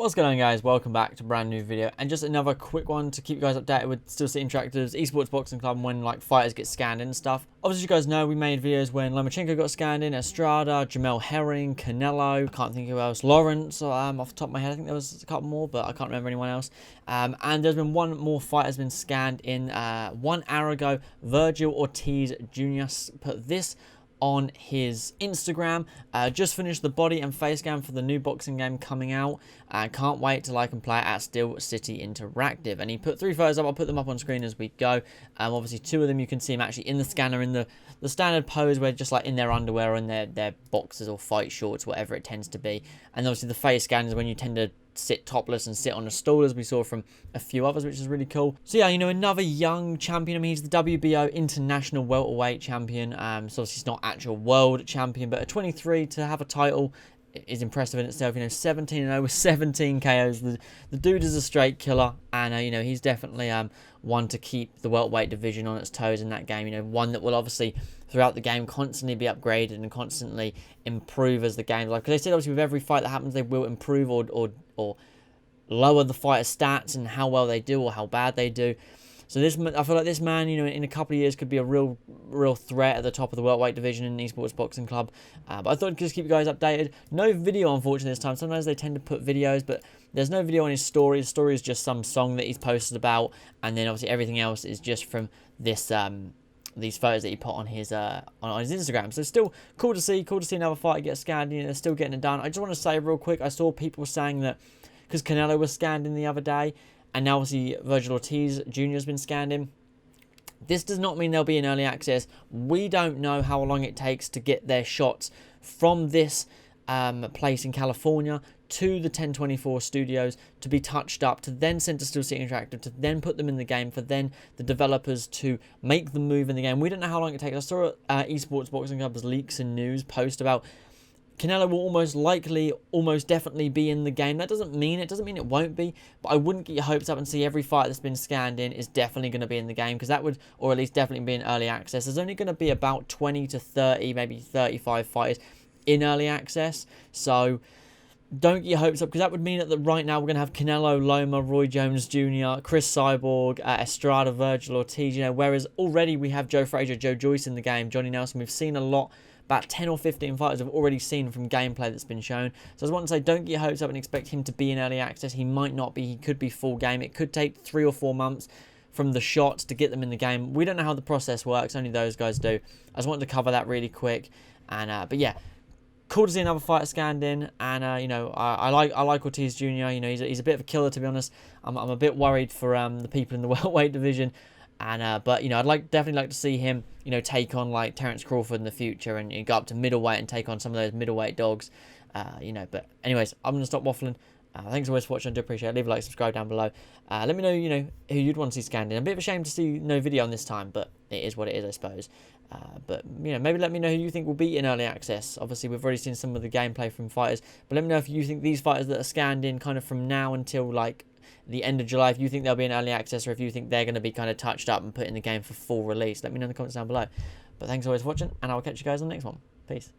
What's going on, guys? Welcome back to a brand new video, and just another quick one to keep you guys updated with Still City Interactive's Esports Boxing Club, and when like fighters get scanned in and stuff. Obviously, you guys know we made videos when Lomachenko got scanned in, Estrada, Jamel Herring, Canelo, can't think of who else, Lawrence, off the top of my head. I think there was a couple more, but I can't remember anyone else. And there's been one more fighter has been scanned in 1 hour ago. Virgil Ortiz Jr. put this on his Instagram. Just finished the body and face scan for the new boxing game coming out. Can't wait till I can play it at Still City Interactive. And he put 3 photos up. I'll put them up on screen as we go. Obviously 2 of them you can see him actually in the scanner in the standard pose where just like in their underwear or in their boxers or fight shorts, whatever it tends to be. And obviously the face scan is when you tend to sit topless and sit on a stool, as we saw from a few others, which is really cool. So yeah, you know, another young champion. I mean, he's the WBO International Welterweight Champion. So obviously he's not actual world champion, but at 23 to have a title is impressive in itself. You know, 17-0 with 17 KOs. The dude is a straight killer, and you know, he's definitely one to keep the welterweight division on its toes in that game. You know, one that will obviously throughout the game constantly be upgraded and constantly improve as the game. Like they said, obviously with every fight that happens, they will improve or lower the fighter's stats and how well they do or how bad they do. So this, I feel like this man, you know, in a couple of years could be a real threat at the top of the welterweight division in the Esports Boxing Club. But I thought I'd just keep you guys updated. No video, unfortunately, this time. Sometimes they tend to put videos, but there's no video on his story. His story is just some song that he's posted about, and then obviously everything else is just from this these photos that he put on his Instagram. So still cool to see another fighter get scanned. You know, they're still getting it done. I just want to say real quick, I saw people saying that because Canelo was scanned in the other day, and now obviously Virgil Ortiz Jr. has been scanned in. This does not mean they'll be in early access. We don't know how long it takes to get their shots from this place in California to the 1024 studios to be touched up, to then send to Still City Interactive, to then put them in the game, for then the developers to make the move in the game. We don't know how long it takes. I saw Esports Boxing Club's leaks and news post about Canelo will almost definitely be in the game. That doesn't mean it won't be, but I wouldn't get your hopes up and see every fight that's been scanned in is definitely going to be in the game, because that would, or at least definitely be in early access. There's only going to be about 20 to 30, maybe 35 fighters in early access, so don't get your hopes up, because that would mean that right now we're going to have Canelo, Loma, Roy Jones Jr., Chris Cyborg, Estrada, Virgil Ortiz, you know, whereas already we have Joe Frazier, Joe Joyce in the game, Johnny Nelson. We've seen a lot. About 10 or 15 fighters have already seen from gameplay that's been shown. So I just want to say, don't get your hopes up and expect him to be in early access. He might not be. He could be full game. It could take 3 or 4 months from the shots to get them in the game. We don't know how the process works. Only those guys do. I just wanted to cover that really quick. And but yeah, cool to see another fighter scanned in. And you know, I like Ortiz Jr. You know, he's a bit of a killer, to be honest. I'm a bit worried for the people in the welterweight division. And but you know, I'd definitely like to see him, you know, take on like Terence Crawford in the future, and go up to middleweight and take on some of those middleweight dogs. You know, but anyways, I'm gonna stop waffling. Thanks always for watching. I do appreciate it. Leave a like, subscribe down below. Let me know, you know, who you'd want to see scanned in. A bit of a shame to see no video on this time, but it is what it is, I suppose. But you know, maybe let me know who you think will be in early access. Obviously, we've already seen some of the gameplay from fighters, but let me know if you think these fighters that are scanned in kind of from now until like the end of July, if you think they'll be in early access, or if you think they're going to be kind of touched up and put in the game for full release. Let me know in the comments down below. But thanks always for watching, and I will catch you guys on the next one. Peace.